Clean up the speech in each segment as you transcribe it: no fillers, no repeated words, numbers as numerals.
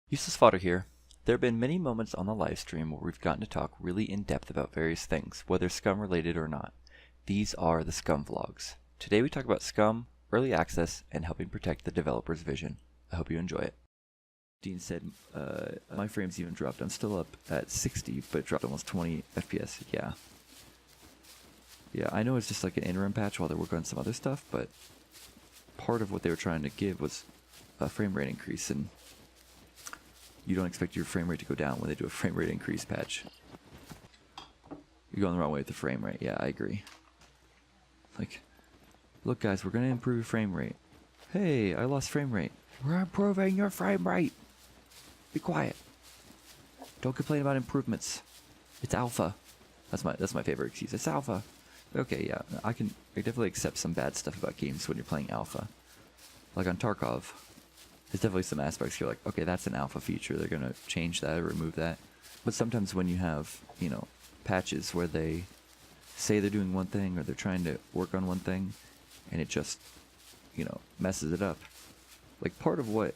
Useless fodder here. There have been many moments on the live stream where we've gotten to talk really in depth about various things, whether SCUM related or not. These are the SCUM vlogs. Today we talk about SCUM, early access, and helping protect the developer's vision. I hope you enjoy it. Dean said, my frames even dropped. I'm still up at 60, but it dropped almost 20 FPS. Yeah, I know it's just like an interim patch while they work on some other stuff, but part of what they were trying to give was a frame rate increase, and you don't expect your frame rate to go down when they do a frame rate increase patch. You're going the wrong way with the frame rate. Yeah, I agree. Like, look guys, we're gonna improve your frame rate. Hey, I lost frame rate. We're improving your frame rate. Be quiet. Don't complain about improvements. It's alpha. That's my favorite excuse. It's alpha. Okay, yeah, I definitely accept some bad stuff about games when you're playing alpha. Like on Tarkov, there's definitely some aspects you're like, okay, that's an alpha feature. They're gonna change that or remove that. But sometimes when you have, patches where they say they're doing one thing or they're trying to work on one thing, and it just, messes it up. Like part of what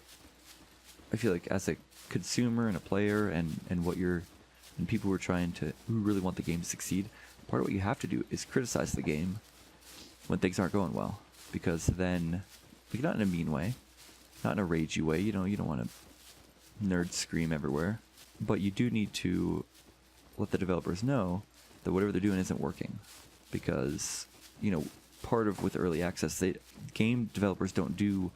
I feel like as a consumer and a player and people who really want the game to succeed, part of what you have to do is criticize the game when things aren't going well, because then, like, not in a mean way, not in a ragey way, you don't want to nerd scream everywhere, but you do need to let the developers know that whatever they're doing isn't working, because part of with early access, game developers don't do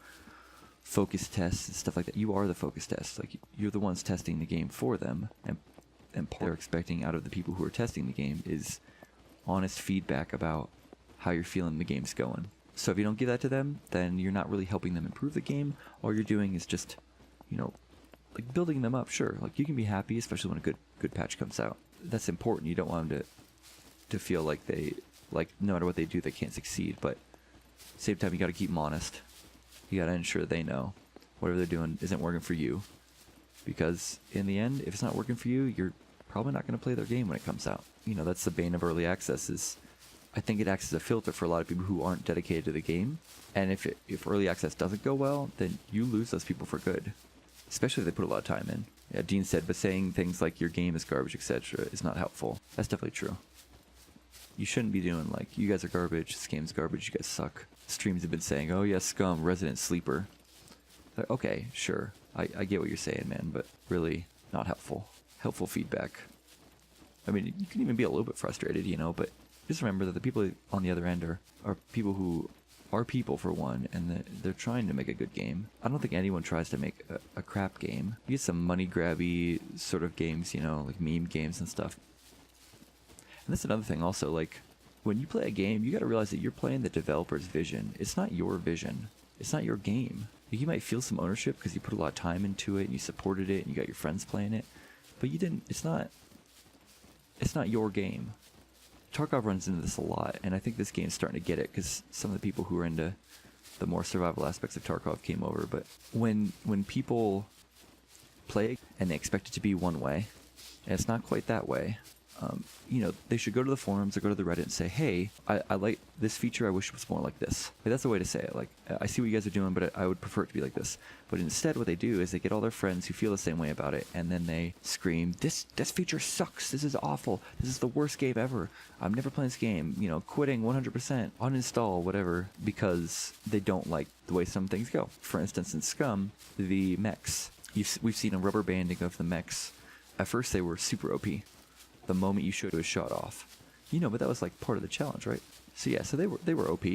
focus tests and stuff like that. You are the focus test. Like, you're the ones testing the game for them, and part they're expecting out of the people who are testing the game is honest feedback about how you're feeling the game's going. So if you don't give that to them, then you're not really helping them improve the game. All you're doing is just, like, building them up. Sure, like, you can be happy, especially when a good patch comes out. That's important. You don't want them to feel like no matter what they do, they can't succeed. But at the same time, you got to keep them honest. You got to ensure they know whatever they're doing isn't working for you. Because in the end, if it's not working for you, you're probably not going to play their game when it comes out. That's the bane of early access, is I think it acts as a filter for a lot of people who aren't dedicated to the game. And if early access doesn't go well, then you lose those people for good, especially if they put a lot of time in. Yeah, Dean said, but saying things like your game is garbage, etc. is not helpful. That's definitely true. You shouldn't be doing like, you guys are garbage, this game's garbage, you guys suck. Streams have been saying, oh yeah, SCUM, resident sleeper. Like, okay, sure, I get what you're saying, man, but really not helpful. Helpful feedback. I mean, you can even be a little bit frustrated, but just remember that the people on the other end are people who are people, for one, and they're trying to make a good game. I don't think anyone tries to make a crap game. You get some money grabby sort of games, like meme games and stuff. And that's another thing also, like, when you play a game, you gotta realize that you're playing the developer's vision. It's not your vision. It's not your game. You might feel some ownership because you put a lot of time into it and you supported it and you got your friends playing it, but you didn't, it's not your game. Tarkov runs into this a lot, and I think this game's starting to get it because some of the people who are into the more survival aspects of Tarkov came over. But when people play and they expect it to be one way, and it's not quite that way, they should go to the forums or go to the Reddit and say, hey, I like this feature, I wish it was more like this. Like, that's the way to say it. Like, I see what you guys are doing, but I would prefer it to be like this. But instead, what they do is they get all their friends who feel the same way about it, and then they scream, this feature sucks, this is awful, this is the worst game ever, I'm never playing this game, quitting 100%, uninstall, whatever, because they don't like the way some things go. For instance, in SCUM, the mechs, we've seen a rubber banding of the mechs. At first they were super OP. The moment you showed it was shot off, but that was like part of the challenge, right? So yeah, so they were OP,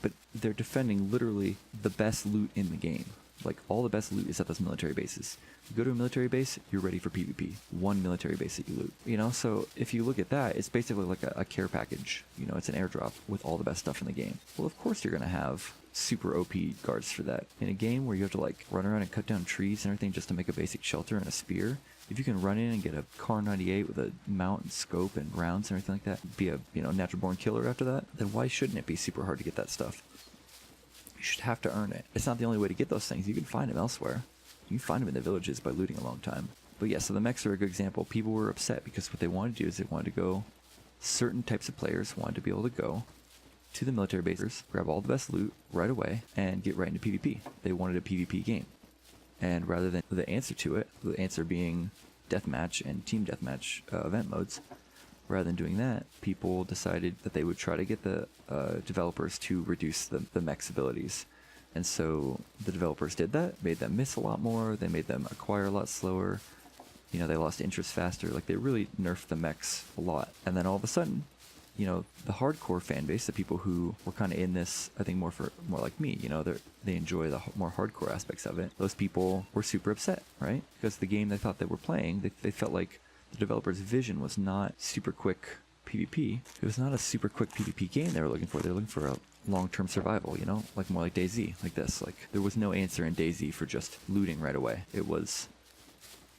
but they're defending literally the best loot in the game. Like, all the best loot is at those military bases. You go to a military base, you're ready for PvP. One military base that you loot, so if you look at that, it's basically like a care package. It's an airdrop with all the best stuff in the game. Well, of course you're gonna have super OP guards for that. In a game where you have to like run around and cut down trees and everything just to make a basic shelter and a spear, if you can run in and get a Car 98 with a mount and scope and rounds and everything like that, be a natural born killer after that, then why shouldn't it be super hard to get that stuff? You should have to earn it. It's not the only way to get those things. You can find them elsewhere. You can find them in the villages by looting a long time. But yeah, so the mechs are a good example. People were upset because what they wanted to do is they wanted to go, certain types of players wanted to be able to go to the military bases, grab all the best loot right away, and get right into PvP. They wanted a PvP game. And rather than the answer to it, the answer being deathmatch and team deathmatch event modes, rather than doing that, people decided that they would try to get the developers to reduce the mech's abilities. And so the developers did that, made them miss a lot more, they made them acquire a lot slower, you know, they lost interest faster, like they really nerfed the mechs a lot. And then all of a sudden, you know, the hardcore fan base, the people who were kind of in this, I think more like me, you know, they enjoy the more hardcore aspects of it. Those people were super upset, right? Because the game they thought they were playing, they felt like the developer's vision was not super quick PvP. It was not a super quick PvP game they were looking for. They were looking for a long-term survival, you know, like more like DayZ, like this. Like there was no answer in DayZ for just looting right away. It was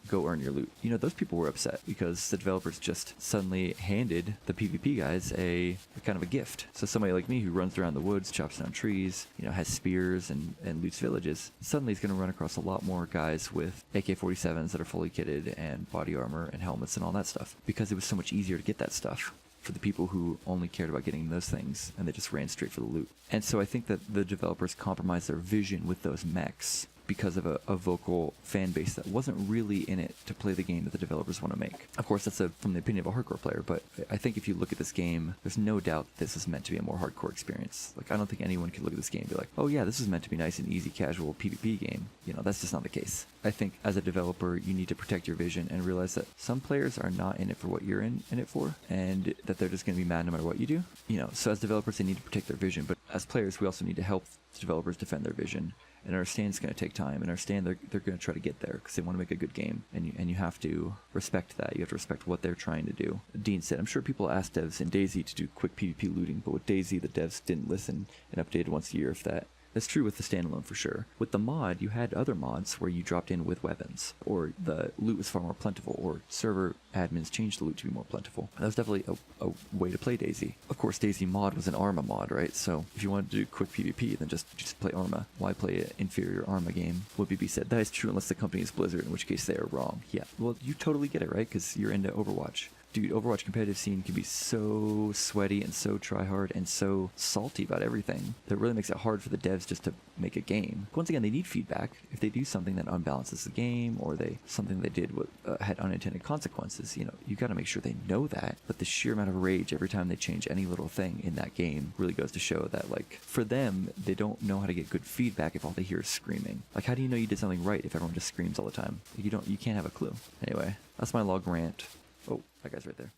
go earn your loot. You know, those people were upset because the developers just suddenly handed the PvP guys a kind of a gift. So somebody like me who runs around the woods, chops down trees, you know, has spears and loots villages, suddenly is going to run across a lot more guys with AK-47s that are fully kitted and body armor and helmets and all that stuff, because it was so much easier to get that stuff for the people who only cared about getting those things and they just ran straight for the loot. And so I think that the developers compromised their vision with those mechs because of a vocal fan base that wasn't really in it to play the game that the developers want to make. Of course, that's from the opinion of a hardcore player, but I think if you look at this game, there's no doubt that this is meant to be a more hardcore experience. Like, I don't think anyone can look at this game and be like, oh yeah, this is meant to be nice and easy, casual PvP game. You know, that's just not the case. I think as a developer, you need to protect your vision and realize that some players are not in it for what you're in it for, and that they're just going to be mad no matter what you do. You know, so as developers, they need to protect their vision, but as players, we also need to help the developers defend their vision. And understand it's going to take time, and understand they're going to try to get there because they want to make a good game, and you have to respect that. You have to respect what they're trying to do. Dean said, I'm sure people asked devs in DayZ to do quick PvP looting, but with DayZ, the devs didn't listen and updated once a year, if that. That's true with the standalone for sure. With the mod, you had other mods where you dropped in with weapons, or the loot was far more plentiful, or server admins changed the loot to be more plentiful. That was definitely a way to play DayZ. Of course, DayZ mod was an Arma mod, right? So if you wanted to do quick PvP, then just play Arma. Why play an inferior Arma game? What BB said, that is true unless the company is Blizzard, in which case they are wrong. Yeah, well, you totally get it, right? Because you're into Overwatch. Dude, Overwatch competitive scene can be so sweaty and so try-hard and so salty about everything that really makes it hard for the devs just to make a game. Once again, they need feedback. If they do something that unbalances the game, or something they did had unintended consequences, you know, you got to make sure they know that. But the sheer amount of rage every time they change any little thing in that game really goes to show that, like, for them, they don't know how to get good feedback if all they hear is screaming. Like, how do you know you did something right if everyone just screams all the time? Like, you can't have a clue. Anyway, that's my log rant. Oh, that guy's right there.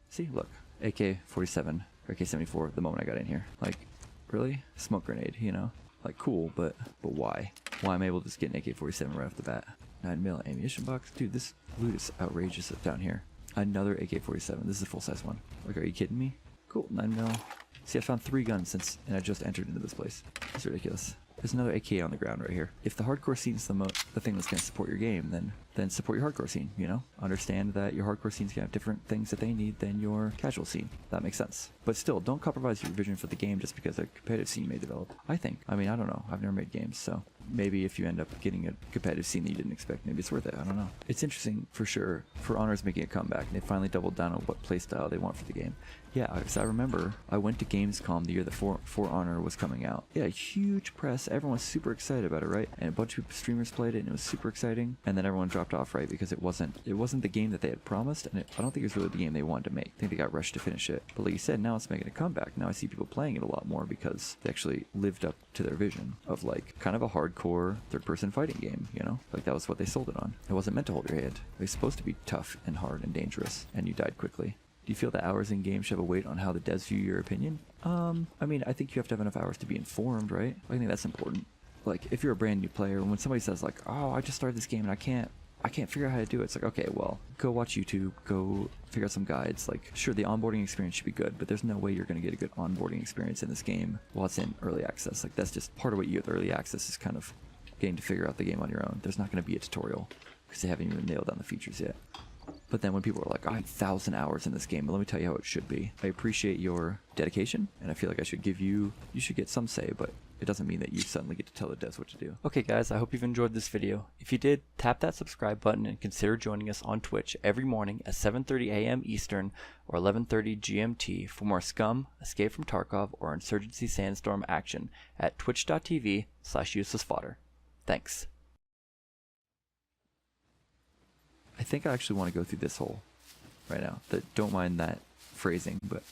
See, look, AK-47 or AK-74 the moment I got in here. Like, really? Smoke grenade, you know? Like, cool, but why? Why am I able to just get an AK-47 right off the bat? 9mm ammunition box? Dude, this loot is outrageous down here. Another AK-47. This is a full-size one. Like, are you kidding me? Cool, 9mm. See, I found 3 guns and I just entered into this place. It's ridiculous. There's another AK on the ground right here. If the hardcore scene is the thing that's going to support your game, then support your hardcore scene, you know? Understand that your hardcore scene's going to have different things that they need than your casual scene. That makes sense. But still, don't compromise your vision for the game just because a competitive scene may develop. I think. I mean, I don't know. I've never made games, so maybe if you end up getting a competitive scene that you didn't expect, maybe it's worth it. I don't know. It's interesting, for sure, For Honor's making a comeback, and they finally doubled down on what playstyle they want for the game. Yeah, because I remember I went to Gamescom the year that For Honor was coming out. Yeah, huge press. Everyone's super excited about it, right? And a bunch of streamers played it, and it was super exciting. And then everyone dropped off, right? Because it wasn't the game that they had promised, and I don't think it was really the game they wanted to make. I think they got rushed to finish it. But like you said, now it's making a comeback. Now I see people playing it a lot more because they actually lived up to their vision of, like, kind of a hardcore third-person fighting game, you know? Like, that was what they sold it on. It wasn't meant to hold your hand. It was supposed to be tough and hard and dangerous, and you died quickly. Do you feel that hours in games should have a weight on how the devs view your opinion? I mean, I think you have to have enough hours to be informed, right? I think that's important. Like, if you're a brand new player, when somebody says, like, oh, I just started this game and I can't figure out how to do it, it's like, okay, well, go watch YouTube, go figure out some guides. Like, sure, the onboarding experience should be good, but there's no way you're going to get a good onboarding experience in this game while it's in early access. Like, that's just part of what you get with early access, is kind of getting to figure out the game on your own. There's not going to be a tutorial because they haven't even nailed down the features yet. But then when people are like, I have 1,000 hours in this game, but let me tell you how it should be. I appreciate your dedication, and I feel like you should get some say, but it doesn't mean that you suddenly get to tell the devs what to do. Okay guys, I hope you've enjoyed this video. If you did, tap that subscribe button and consider joining us on Twitch every morning at 7:30 a.m. Eastern or 11:30 GMT for more SCUM, Escape from Tarkov, or Insurgency Sandstorm action at twitch.tv/uselessfodder. Thanks. I think I actually want to go through this hole right now. Don't mind that phrasing, but